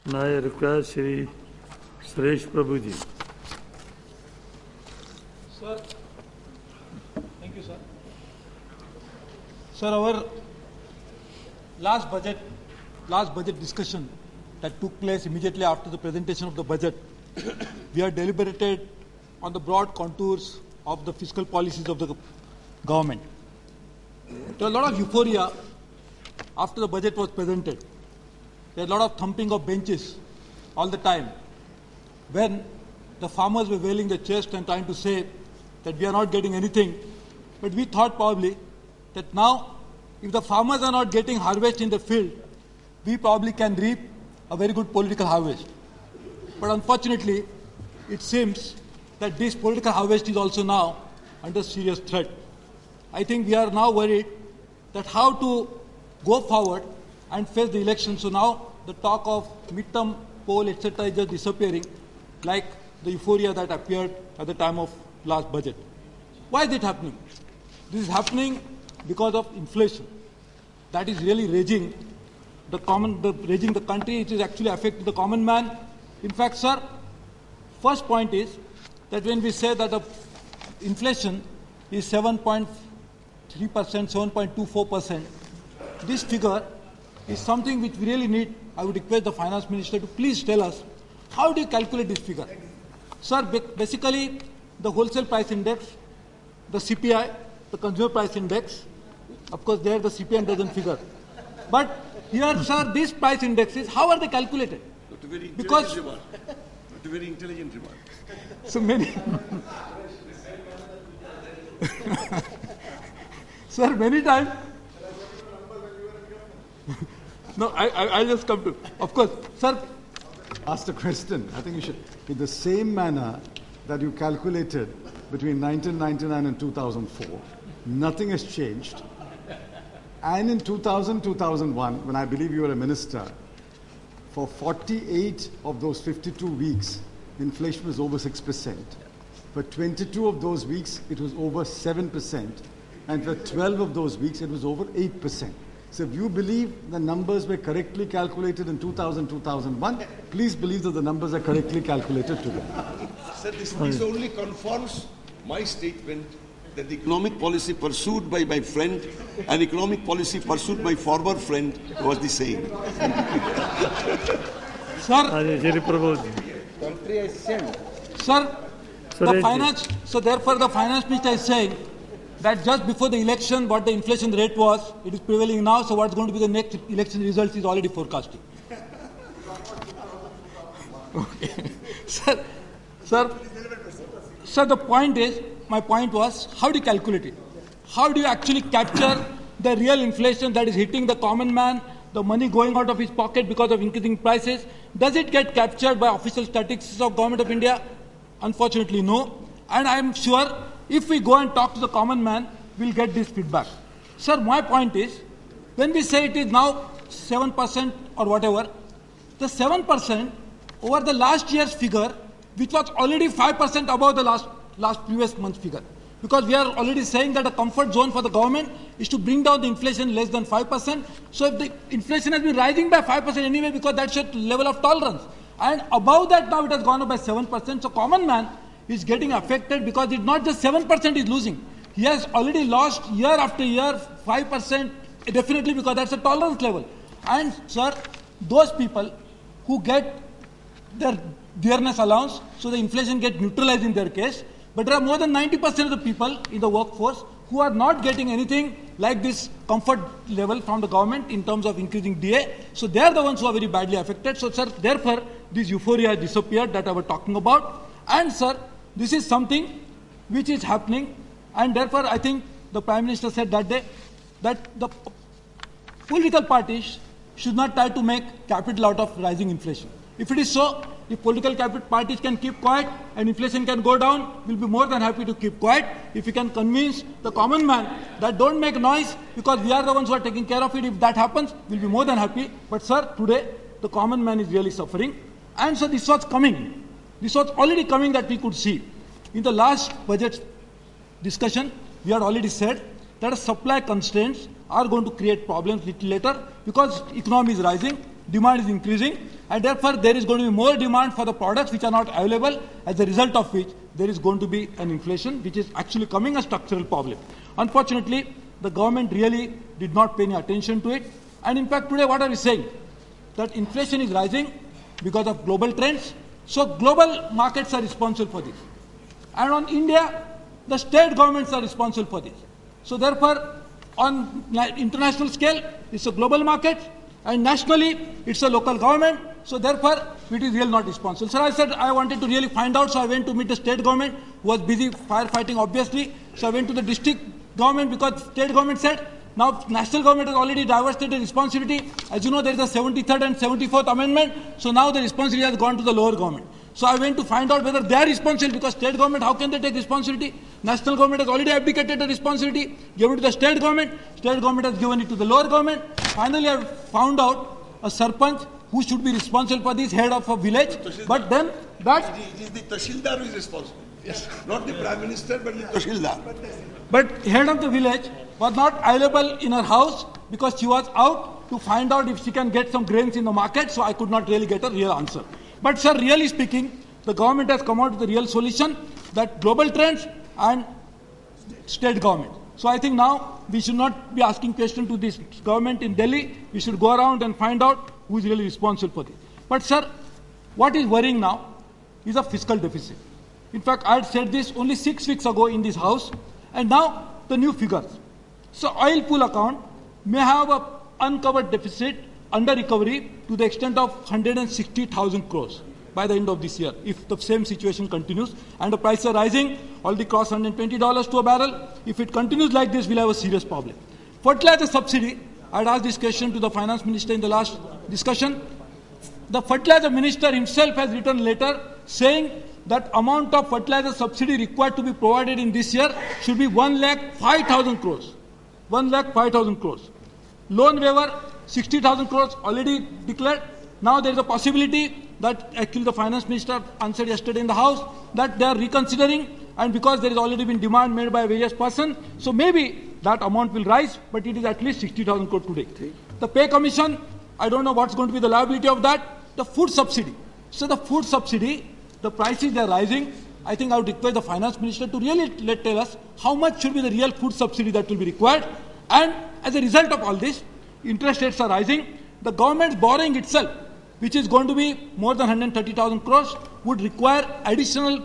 Now I request Shri Suresh Prabhu ji. Sir, thank you, sir. Sir, our last budget discussion that took place immediately after the presentation of the budget, we have deliberated on the broad contours of the fiscal policies of the government. There was a lot of euphoria after the budget was presented. There was a lot of thumping of benches all the time when the farmers were wailing their chest and trying to say that we are not getting anything. But we thought probably that now, if the farmers are not getting harvest in the field, we probably can reap a very good political harvest. But unfortunately, it seems that this political harvest is also now under serious threat. I think we are now worried that how to go forward and face the election. So now the talk of midterm poll, etc. is just disappearing like the euphoria that appeared at the time of last budget. Why is it happening? This is happening because of inflation that is really raging the country. It is actually affecting the common man. In fact, sir, first point is that when we say that the inflation is 7.3%, 7.24%, this figure is something which we really need. I would request the finance minister to please tell us, how do you calculate this figure? Sir, basically the wholesale price index, the CPI, the consumer price index, of course there the CPI doesn't figure. But here, sir, these price indexes, how are they calculated? Not a very intelligent remark. So many. Sir, many times. No, I'll just come to. Of course, sir. Asked a question. I think you should, in the same manner that you calculated between 1999 and 2004, nothing has changed. And in 2000, 2001, when I believe you were a minister, for 48 of those 52 weeks, inflation was over 6%. For 22 of those weeks, it was over 7%. And for 12 of those weeks, it was over 8%. So if you believe the numbers were correctly calculated in 2000, 2001, please believe that the numbers are correctly calculated today. Sir, this only confirms my statement that the economic policy pursued by my friend and economic policy pursued by former friend was the same. So therefore the finance minister is saying that just before the election, what the inflation rate was, it is prevailing now, so what's going to be the next election results is already forecasting. Okay. Sir, the point is, my point was, how do you calculate it? How do you actually capture the real inflation that is hitting the common man, the money going out of his pocket because of increasing prices? Does it get captured by official statistics of Government of India? Unfortunately, no. And I am sure if we go and talk to the common man, we'll get this feedback. Sir, my point is, when we say it is now 7% or whatever, the 7% over the last year's figure, which was already 5% above the last previous month's figure. Because we are already saying that a comfort zone for the government is to bring down the inflation less than 5%. So if the inflation has been rising by 5% anyway, because that's your level of tolerance. And above that now it has gone up by 7%. So common man is getting affected because it's not just 7% is losing. He has already lost year after year 5%, definitely, because that's a tolerance level. And sir, those people who get their dearness allowance, so the inflation gets neutralized in their case, but there are more than 90% of the people in the workforce who are not getting anything like this comfort level from the government in terms of increasing DA. So they are the ones who are very badly affected. So sir, therefore, this euphoria has disappeared that I was talking about. And sir, this is something which is happening, and therefore I think the Prime Minister said that day that the political parties should not try to make capital out of rising inflation. If it is so, if political parties can keep quiet and inflation can go down, we'll be more than happy to keep quiet. If we can convince the common man that don't make noise because we are the ones who are taking care of it, if that happens, we'll be more than happy. But sir, today the common man is really suffering. And so this was coming. This was already coming that we could see. In the last budget discussion, we had already said that supply constraints are going to create problems little later because economy is rising, demand is increasing, and therefore there is going to be more demand for the products which are not available, as a result of which there is going to be an inflation which is actually coming a structural problem. Unfortunately, the government really did not pay any attention to it, and in fact today what are we saying? That inflation is rising because of global trends, so global markets are responsible for this. And on India, the state governments are responsible for this. So therefore, on international scale, it's a global market, and nationally, it's a local government. So therefore, it is really not responsible. So I said I wanted to really find out, so I went to meet the state government, who was busy firefighting, obviously. So I went to the district government, because state government said, now national government has already divested the responsibility. As you know, there is a 73rd and 74th amendment, so now the responsibility has gone to the lower government. So I went to find out whether they are responsible, because state government, how can they take responsibility? National government has already abdicated the responsibility, given it to the state government has given it to the lower government. Finally, I found out a sarpanch who should be responsible for this, head of a village, but then that... It is the Tahsildar who is responsible. Yes. Not the Prime Minister, but the Tahsildar. But head of the village was not available in her house because she was out to find out if she can get some grains in the market, so I could not really get a real answer. But sir, really speaking, the government has come out with a real solution, that global trends and state government. So I think now we should not be asking questions to this government in Delhi. We should go around and find out who is really responsible for this. But sir, what is worrying now is a fiscal deficit. In fact, I had said this only 6 weeks ago in this house, and now the new figures. So oil pool account may have an uncovered deficit under recovery to the extent of 160,000 crores by the end of this year, if the same situation continues and the prices are rising, already crossed $120 to a barrel. If it continues like this, we'll have a serious problem. Fertilizer subsidy, I had asked this question to the finance minister in the last discussion. The fertilizer minister himself has written a letter saying that amount of fertilizer subsidy required to be provided in this year should be 1,05,000 crores. 1,05,000 crores. Loan waiver, 60,000 crores already declared. Now there is a possibility that actually the finance minister answered yesterday in the House that they are reconsidering, and because there has already been demand made by various persons, so maybe that amount will rise, but it is at least 60,000 crores today. The pay commission, I don't know what's going to be the liability of that. The food subsidy. So the food subsidy, the prices are rising. I think I would request the finance minister to really tell us how much should be the real food subsidy that will be required. And as a result of all this, interest rates are rising. The government's borrowing itself, which is going to be more than 130,000 crores, would require additional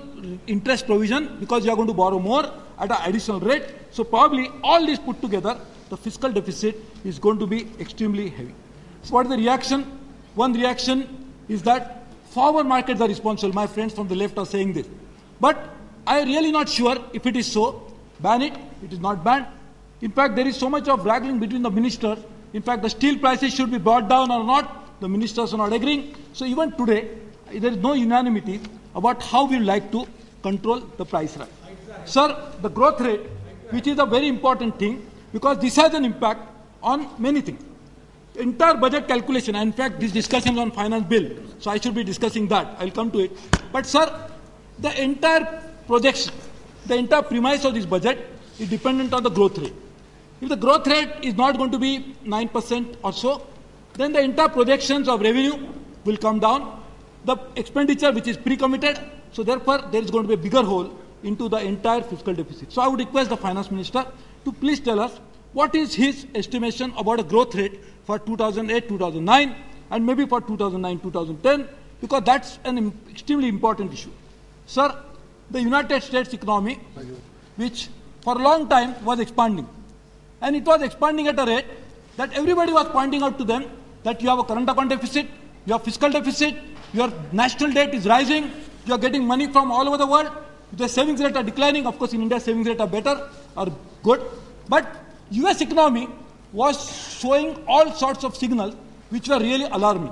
interest provision because you are going to borrow more at an additional rate. So probably all this put together, the fiscal deficit is going to be extremely heavy. So what is the reaction? One reaction is that forward markets are responsible. My friends from the left are saying this. But I am really not sure if it is so. Ban it. It is not banned. In fact, there is so much of wrangling between the ministers. In fact, the steel prices should be brought down or not. The ministers are not agreeing. So even today, there is no unanimity about how we like to control the price rise. Sir, the growth rate, which is a very important thing, because this has an impact on many things. Entire budget calculation, and in fact, this discussion is on finance bill, so I should be discussing that. I will come to it. But sir, the entire projection, the entire premise of this budget is dependent on the growth rate. If the growth rate is not going to be 9% or so, then the entire projections of revenue will come down. The expenditure, which is pre-committed, so therefore there is going to be a bigger hole into the entire fiscal deficit. So I would request the finance minister to please tell us what is his estimation about a growth rate for 2008-2009 and maybe for 2009-2010, because that's an extremely important issue. Sir, the United States economy, which for a long time was expanding, and it was expanding at a rate that everybody was pointing out to them that you have a current account deficit, you have fiscal deficit, your national debt is rising, you are getting money from all over the world, the savings rate are declining. Of course, in India, savings rate are better, are good, but US economy was showing all sorts of signals which were really alarming.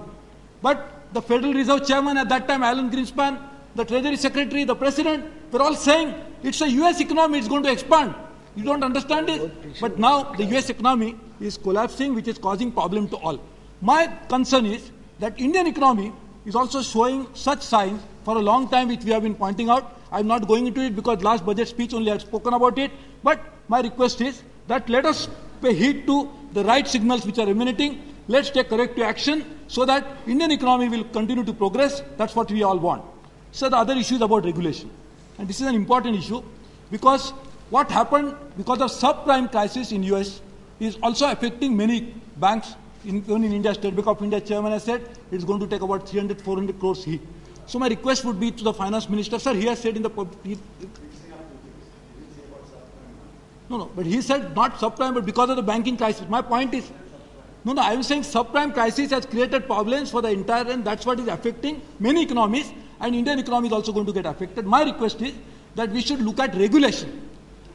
But the Federal Reserve Chairman at that time, Alan Greenspan, the Treasury Secretary, the President, were all saying it's a US economy, it's going to expand. You don't understand it? But now the US economy is collapsing, which is causing problem to all. My concern is that Indian economy is also showing such signs for a long time, which we have been pointing out. I'm not going into it because last budget speech only I had spoken about it. But my request is that let us pay heed to the right signals which are emanating. let's take corrective action so that Indian economy will continue to progress. That's what we all want. So the other issue is about regulation. And this is an important issue because what happened because of subprime crisis in US is also affecting many banks. Even in India, State Bank of India chairman has said it's going to take about 300, 400 crores hit. So my request would be to the finance minister, sir, he has said in the... but he said not subprime, but because of the banking crisis. My point is, I am saying subprime crisis has created problems for the entire, and that's what is affecting many economies, and Indian economy is also going to get affected. My request is that we should look at regulation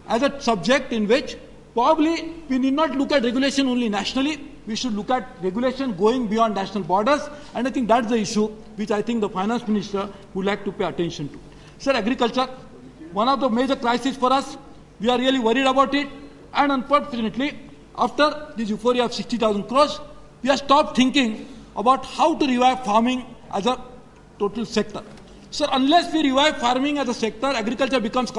as a subject in which probably we need not look at regulation only nationally, we should look at regulation going beyond national borders, and I think that's the issue which I think the finance minister would like to pay attention to. Sir, agriculture, one of the major crises for us, we are really worried about it, and unfortunately, after this euphoria of 60,000 crores, we have stopped thinking about how to revive farming as a total sector. Sir, unless we revive farming as a sector, agriculture becomes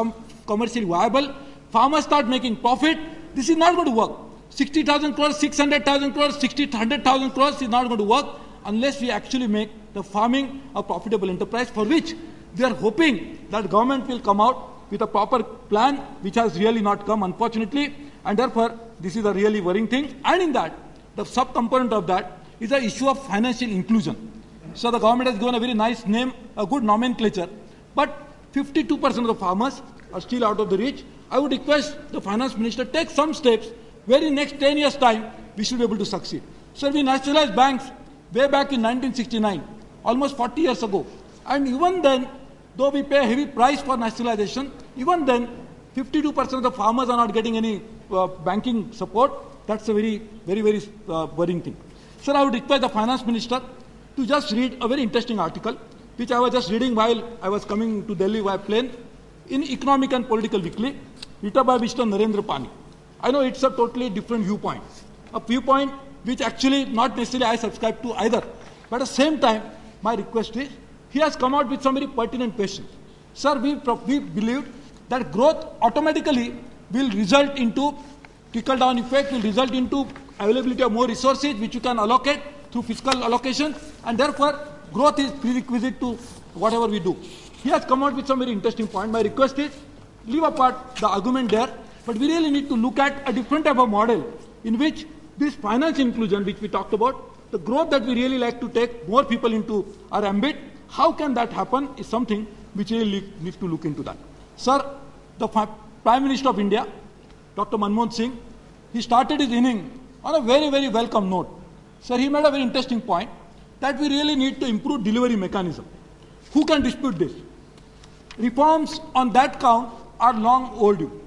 commercially viable, farmers start making profit, this is not going to work. 60,000 crores, 600,000 crores, 100,000 crores is not going to work unless we actually make the farming a profitable enterprise, for which we are hoping that government will come out with a proper plan, which has really not come, unfortunately, and therefore this is a really worrying thing. And in that, the sub-component of that is the issue of financial inclusion. So the government has given a very nice name, a good nomenclature, but 52% of the farmers are still out of the reach. I would request the finance minister take some steps where in next 10 years' time, we should be able to succeed. So we nationalized banks way back in 1969, almost 40 years ago. And even then, though we pay a heavy price for nationalization, even then, 52% of the farmers are not getting any banking support. That's a very worrying thing. Sir, I would request the finance minister to just read a very interesting article, which I was just reading while I was coming to Delhi by plane, in Economic and Political Weekly, written by Mr. Narendra Pani. I know it's a totally different viewpoint, a viewpoint which actually not necessarily I subscribe to either. But at the same time, my request is, he has come out with some very pertinent questions. Sir, we believe that growth automatically will result into trickle-down effect, will result into availability of more resources which you can allocate through fiscal allocation, and therefore growth is prerequisite to whatever we do. He has come out with some very interesting point. My request is, leave apart the argument there, but we really need to look at a different type of model in which this finance inclusion, which we talked about, the growth that we really like to take more people into our ambit, how can that happen is something which really needs to look into that. Sir, the Prime Minister of India, Dr. Manmohan Singh, he started his inning on a very welcome note. Sir, he made a very interesting point that we really need to improve delivery mechanism. Who can dispute this? Reforms on that count are long overdue.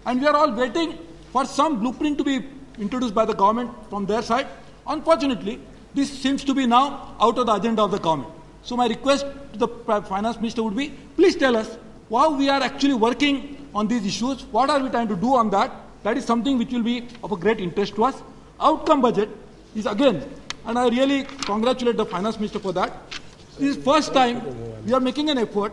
And we are all waiting for some blueprint to be introduced by the government from their side. Unfortunately, this seems to be now out of the agenda of the government. So my request to the finance minister would be, please tell us how we are actually working on these issues, what are we trying to do on that. That is something which will be of a great interest to us. Outcome budget is again, and I really congratulate the finance minister for that. This is first time we are making an effort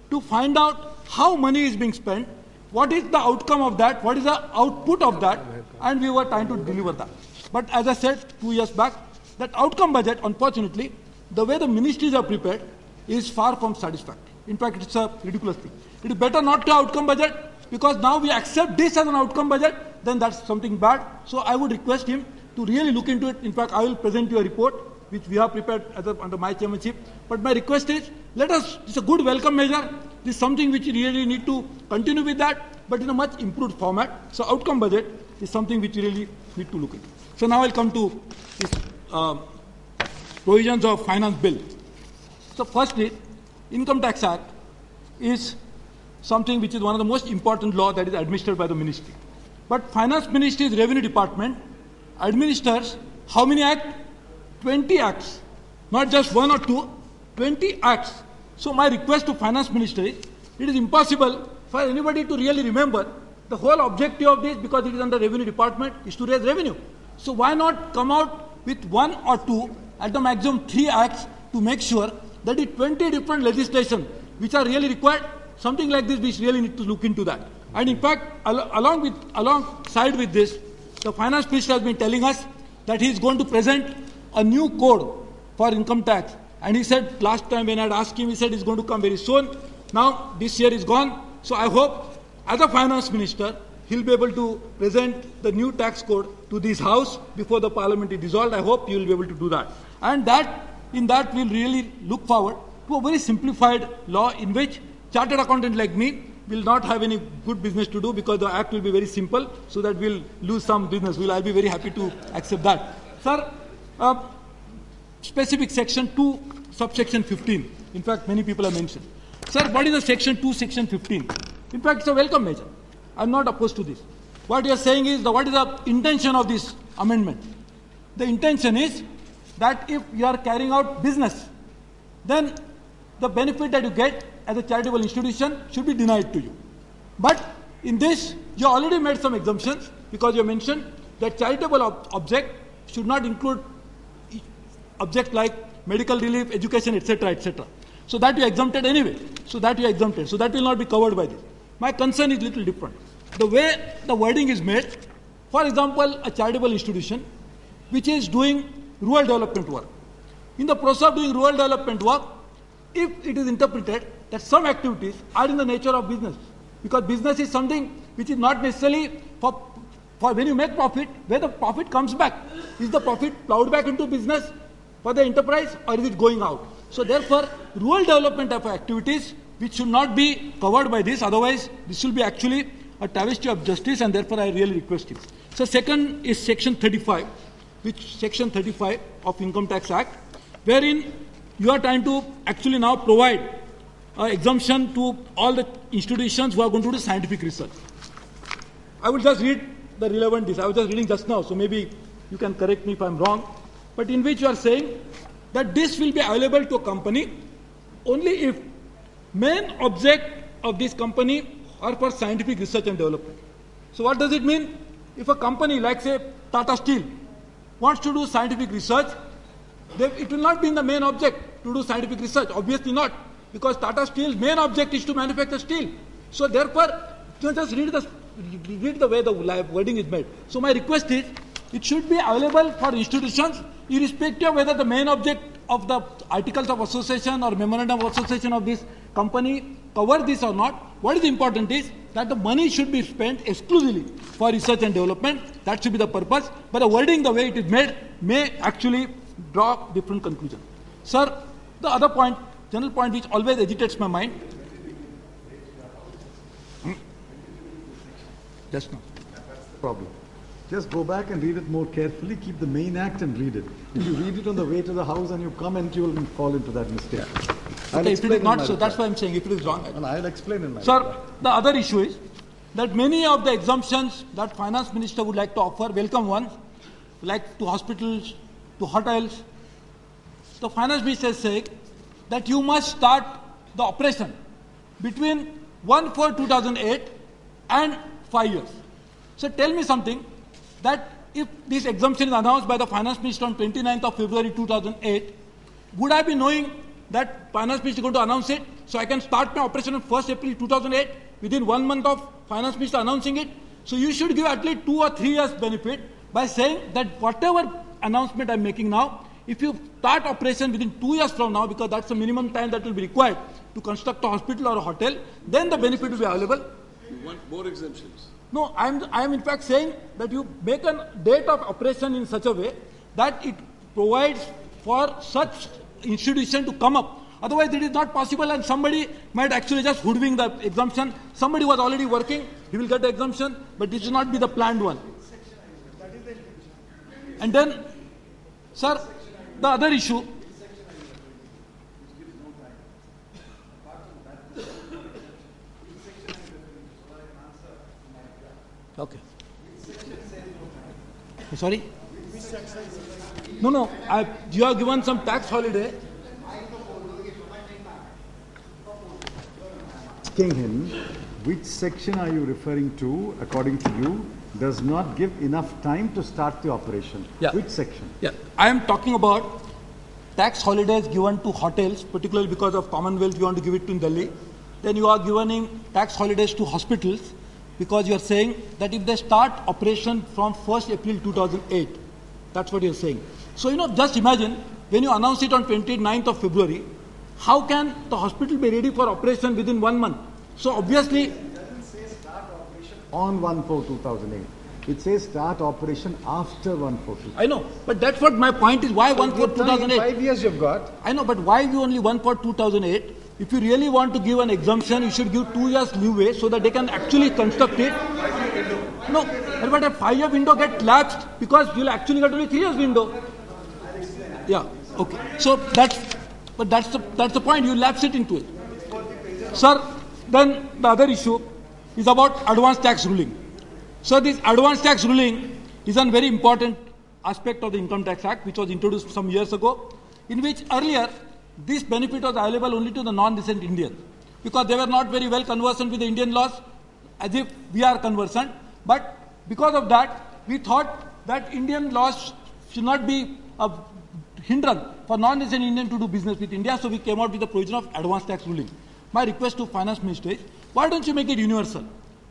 to find out how money is being spent, what is the outcome of that, what is the output of that, and we were trying to deliver that. But as I said 2 years back, that outcome budget, unfortunately, the way the ministries are prepared is far from satisfactory. In fact, it's a ridiculous thing. It is better not to outcome budget, because now we accept this as an outcome budget, then that's something bad. So I would request him to really look into it. In fact, I will present you a report which we have prepared under my chairmanship. But my request is, it's a good welcome measure. This is something which we really need to continue with that, but in a much improved format. So outcome budget is something which we really need to look into. So now I'll come to this provisions of finance bill. So firstly, Income Tax Act is something which is one of the most important law that is administered by the ministry. But Finance Ministry's Revenue Department administers how many acts? 20 acts. Not just one or two, 20 acts. So my request to Finance Minister is, it is impossible for anybody to really remember the whole objective of this, because it is under Revenue Department, is to raise revenue. So why not come out with one or two, at the maximum 3 acts, to make sure that the 20 different legislation which are really required, something like this, we really need to look into that. And in fact, alongside with this, the finance minister has been telling us that he is going to present a new code for income tax. And he said, last time when I had asked him, he said it's going to come very soon. Now, this year is gone. So I hope, as a finance minister, he'll be able to present the new tax code to this house before the parliament is dissolved. I hope you will be able to do that. And in that, we'll really look forward to a very simplified law in which chartered accountant like me will not have any good business to do, because the act will be very simple, so that we'll lose some business. I'll be very happy to accept that. Sir, specific section 2, subsection 15. In fact, many people have mentioned. Sir, what is the section 2, section 15? In fact, it's a welcome measure. I'm not opposed to this. What you are saying is, what is the intention of this amendment? The intention is that if you are carrying out business, then the benefit that you get as a charitable institution should be denied to you. But in this, you already made some exemptions, because you mentioned that charitable object should not include objects like medical relief, education, etc., etc. So that you exempted anyway. So that you exempted. So that will not be covered by this. My concern is a little different. The way the wording is made, for example, a charitable institution which is doing rural development work. In the process of doing rural development work, if it is interpreted that some activities are in the nature of business, because business is something which is not necessarily for when you make profit, where the profit comes back. Is the profit plowed back into business for the enterprise, or is it going out? So therefore, rural development of activities which should not be covered by this, otherwise this will be actually a travesty of justice, and therefore I really request you. So second is section 35, which section 35 of Income Tax Act, wherein you are trying to actually now provide exemption to all the institutions who are going to do scientific research. I will just read the relevant this. I was just reading just now, so maybe you can correct me if I'm wrong. But in which you are saying that this will be available to a company only if main object of this company are for scientific research and development. So what does it mean? If a company like, say, Tata Steel wants to do scientific research, it will not be in the main object to do scientific research. Obviously not, because Tata Steel's main object is to manufacture steel. So therefore, just read the way the wording is made. So my request is, it should be available for institutions, irrespective of whether the main object of the articles of association or memorandum of association of this company cover this or not. What is important is that the money should be spent exclusively for research and development. That should be the purpose. But the wording, the way it is made, may actually draw different conclusions. Sir, the other point, general point which always agitates my mind. Just now. Problem. Just go back and read it more carefully. Keep the main act and read it. If you read it on the way to the house and you comment, you will fall into that mistake. Okay, if it is not so, that's why I'm saying if it is wrong. And I'll explain in my Sir, reply. the other issue is that many of the exemptions that finance minister would like to offer, welcome ones, like to hospitals, to hotels, the finance minister is saying that you must start the operation between 1/4/2008 and 5 years. So tell me something, that if this exemption is announced by the finance minister on 29th of February 2008, would I be knowing that finance minister is going to announce it, so I can start my operation on 1st April 2008 within 1 month of finance minister announcing it? So you should give at least 2 or 3 years benefit by saying that whatever announcement I'm making now, if you start operation within 2 years from now, because that's the minimum time that will be required to construct a hospital or a hotel, then the benefit will be available. You want more exemptions? No, I am in fact saying that you make a date of operation in such a way that it provides for such institution to come up. Otherwise, it is not possible, and somebody might actually just hoodwink the exemption. Somebody was already working, he will get the exemption, but this will not be the planned one. And then, sir, the other issue. Okay. Sorry? No. You have given some tax holiday. Asking him, which section are you referring to, according to you, does not give enough time to start the operation? Yeah. Which section? Yeah, I am talking about tax holidays given to hotels, particularly because of Commonwealth, you want to give it to Delhi. Then you are giving tax holidays to hospitals, because you are saying that if they start operation from 1st April 2008, that's what you are saying. So, just imagine when you announce it on 29th of February, how can the hospital be ready for operation within 1 month? So, obviously, On 1/4/2008. It says start operation after 1/4/2008. I know, but that's what my point is. Why 1/4/2008? 5 years you've got. I know, but why you only 1/4/2008? If you really want to give an exemption, you should give 2 years leeway so that they can actually construct it. No, but a 5-year window get lapsed because you'll actually get only 3 years window. Yeah, okay. So that's the point. You lapse it into it. Sir, then the other issue is about advance tax ruling. So this advance tax ruling is a very important aspect of the Income Tax Act, which was introduced some years ago, in which earlier this benefit was available only to the non-resident Indians because they were not very well conversant with the Indian laws, as if we are conversant. But because of that, we thought that Indian laws should not be a hindrance for non-resident Indians to do business with India, so we came out with the provision of advance tax ruling. My request to Finance Minister is, why don't you make it universal?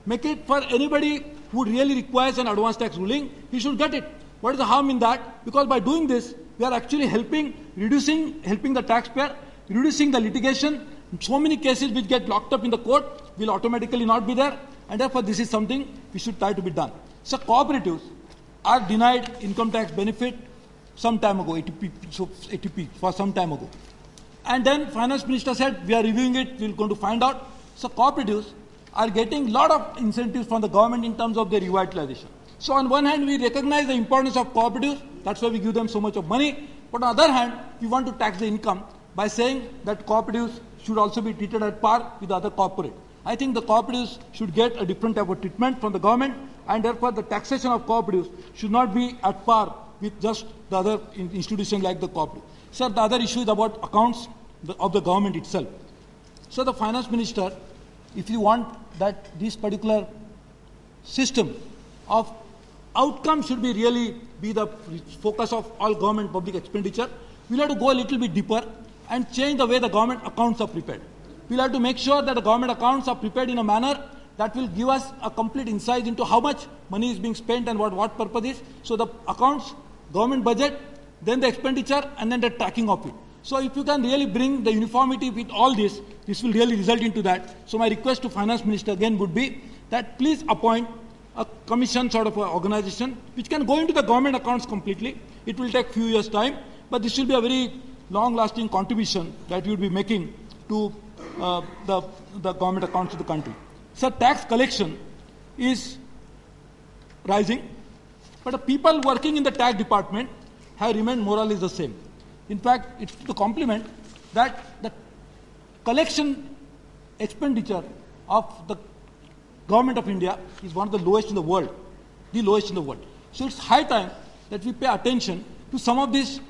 Make it for anybody who really requires an advance tax ruling, he should get it. What is the harm in that? Because by doing this, we are actually helping the taxpayer, reducing the litigation. So many cases which get locked up in the court will automatically not be there, and therefore this is something we should try to be done. So cooperatives are denied income tax benefit some time ago, ATP for some time ago. And then Finance Minister said, we are reviewing it, we are going to find out. So cooperatives are getting a lot of incentives from the government in terms of their revitalization. So on one hand, we recognize the importance of cooperatives, that's why we give them so much of money. But on the other hand, we want to tax the income by saying that cooperatives should also be treated at par with other corporate. I think the cooperatives should get a different type of treatment from the government, and therefore the taxation of cooperatives should not be at par with just the other institutions like the cooperative. Sir, the other issue is about accounts of the government itself. So the Finance Minister, if you want that this particular system of outcome should be really be the focus of all government public expenditure, we'll have to go a little bit deeper and change the way the government accounts are prepared. We'll have to make sure that the government accounts are prepared in a manner that will give us a complete insight into how much money is being spent and what purpose is. So the accounts, government budget, then the expenditure, and then the tracking of it. So if you can really bring the uniformity with all this, this will really result into that. So my request to Finance Minister again would be that please appoint a commission sort of a organization which can go into the government accounts completely. It will take few years' time, but this will be a very long-lasting contribution that you will be making to the government accounts of the country. So tax collection is rising, but the people working in the tax department have remained more or less the same. In fact, it's to compliment that the collection expenditure of the government of India is one of the lowest in the world, the lowest in the world. So it's high time that we pay attention to some of these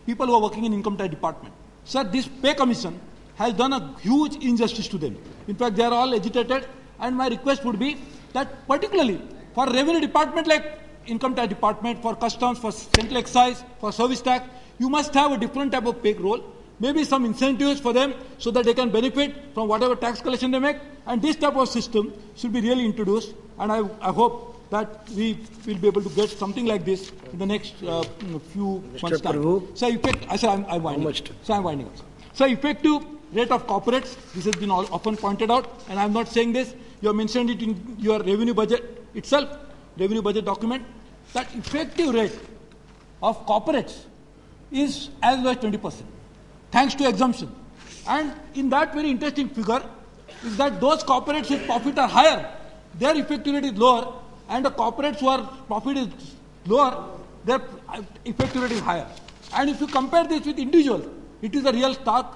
people who are working in income tax department. Sir, this pay commission has done a huge injustice to them. In fact, they are all agitated, and my request would be that particularly for revenue department like income tax department, for customs, for central excise, for service tax, you must have a different type of pay roll, maybe some incentives for them so that they can benefit from whatever tax collection they make, and this type of system should be really introduced, and I hope that we will be able to get something like this in the next few months' time. Prabhu. So I'm winding up. So I'm winding up. So effective rate of corporates, this has been often pointed out, and I'm not saying this, you have mentioned it in your revenue budget itself, revenue budget document, that effective rate of corporates is as low as 20%, thanks to exemption. And in that very interesting figure is that those corporates whose profit are higher, their effective rate is lower, and the corporates whose profit is lower, their effective rate is higher. And if you compare this with individuals, it is a real stark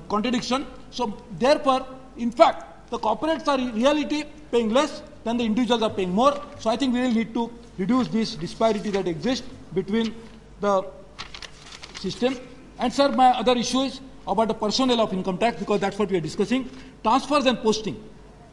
contradiction. So therefore, in fact, the corporates are in reality paying less than the individuals are paying more. So I think we will need to reduce this disparity that exists between the system. And sir, my other issue is about the personnel of income tax, because that's what we are discussing. Transfers and posting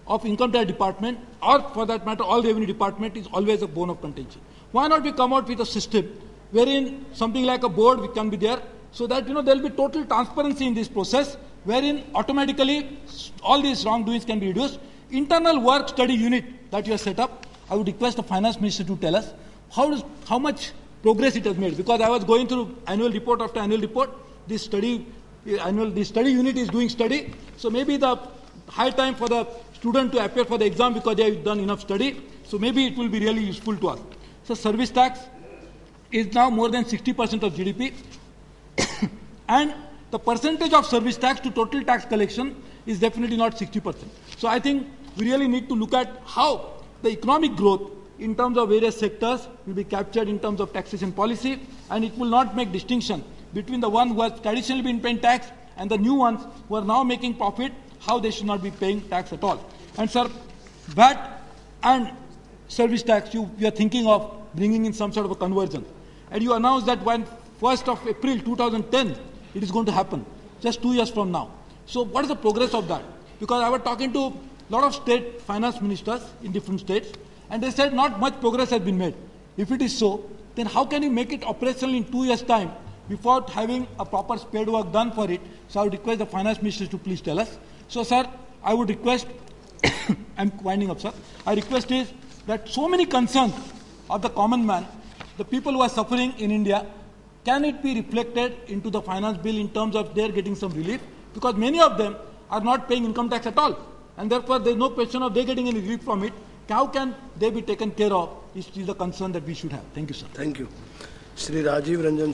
of income tax department, or for that matter all revenue department, is always a bone of contention. Why not we come out with a system wherein something like a board can be there, so that there will be total transparency in this process, wherein automatically all these wrongdoings can be reduced. Internal work study unit that you have set up, I would request the Finance Minister to tell us how much progress it has made. Because I was going through annual report after annual report. This study unit is doing study. So maybe the high time for the student to appear for the exam because they have done enough study. So maybe it will be really useful to us. So service tax is now more than 60% of GDP. And the percentage of service tax to total tax collection is definitely not 60%. So I think we really need to look at how the economic growth in terms of various sectors will be captured in terms of taxation policy, and it will not make distinction between the one who has traditionally been paying tax and the new ones who are now making profit, how they should not be paying tax at all. And sir, VAT and service tax, you are thinking of bringing in some sort of a conversion. And you announced that when 1st of April 2010, it is going to happen, just 2 years from now. So what is the progress of that? Because I was talking to a lot of state finance ministers in different states, and they said not much progress has been made. If it is so, then how can you make it operational in 2 years' time without having a proper spade work done for it? So I would request the finance ministers to please tell us. So sir, I would request, I'm winding up sir, I request is that so many concerns of the common man, the people who are suffering in India, can it be reflected into the finance bill in terms of their getting some relief? Because many of them are not paying income tax at all. And therefore, there is no question of they getting any relief from it. How can they be taken care of? Is the concern that we should have. Thank you, sir. Thank you. Shri Rajiv Ranjan